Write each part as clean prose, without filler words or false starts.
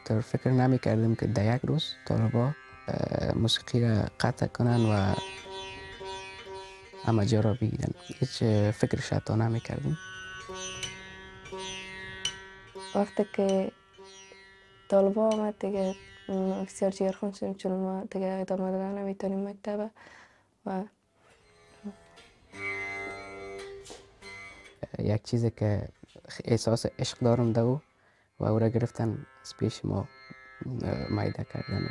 فکر نمی کردیم که در یک روز طالبا موسیقی را قطع کنن و همه جا را بگیرن. هیچ فکرش حتی نمی کردیم. وقتی که طالبا آمد دیگه بسیار جیرخون شدیم، چون ما دیگه ادامه دادن نمیتونیم مکتب و یک چیزی که احساس عشق دارم ده و او را گرفتن از پیش ما میده کردن.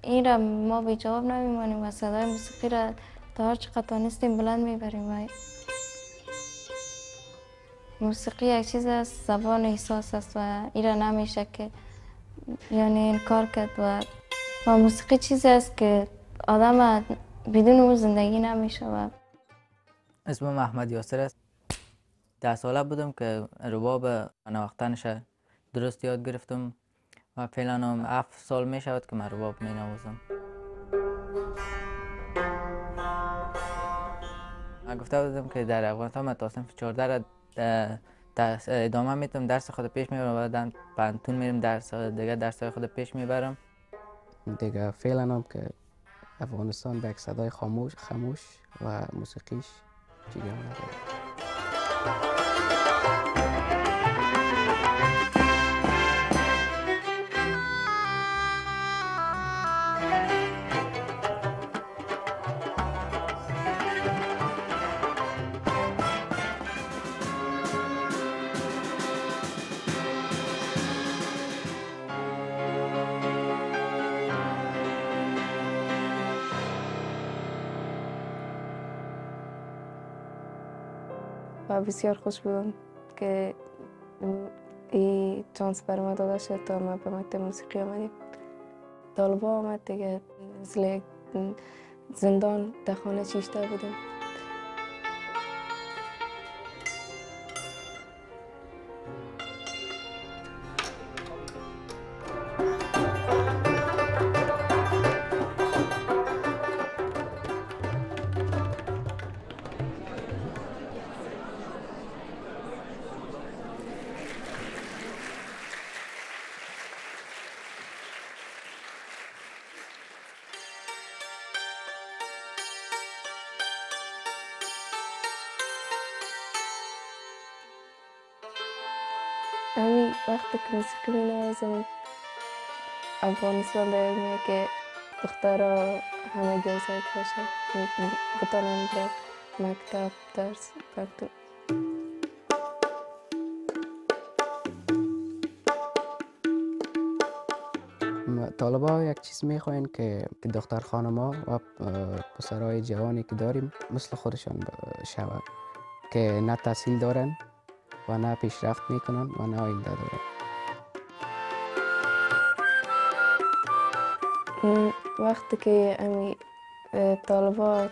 این را ما بی جواب نمیمانیم و صدای موسیقی را تا هر چقدر تانستیم بلند میبریم. و موسیقی یک چیز است، زبان احساس است و این را نمیشه که یعنی انکار کرد. و موسیقی چیزی است که آدم بدون او زندگی نمیشه. و اسمم احمد یاسر است. 10 ساله بودم که رباب نواختنش درست یاد گرفتم و فعلا هم 7 سال می شود که من رباب می نوازم. من گفته بودم که در افغانستان من تا صنف 14 را ادامه میتونم درس خود پیش میبرم و بعدا پانتون میرم درس خود پیش میبرم. دیگه فعلا هم که افغانستان به یک صدای خاموش و موسیقیش چیزی هم نداره. و بسیار خوش بودم که این چانس بر ما داده شد تا ما به مکتب موسیقی آمدیم. طالبا آمد دیگه مثل زندان در خانه چیشته بودیم. همین وقتی که موسیقی می نوازم افغانستان در میاد که دخترها همه آزاد باشه، بتانن برن مکتب درس مکتب. طالبا یک چیز میخواین که دختر خانما و پسرای جوانی که داریم مثل خودشان شود، که نه تحصیل دارن و نه پیشرفت میکنن و نه آینده دارن. وقتی که امی طالبا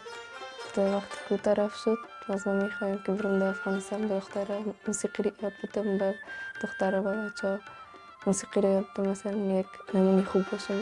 وقتی که طرف شد باز ما میخوایم که برم در افغانستان به دختر موسیقی رو یاد بدم، به دختر و بچه ها موسیقی رو یاد بدم، مثلا یک نمونه خوب باشه.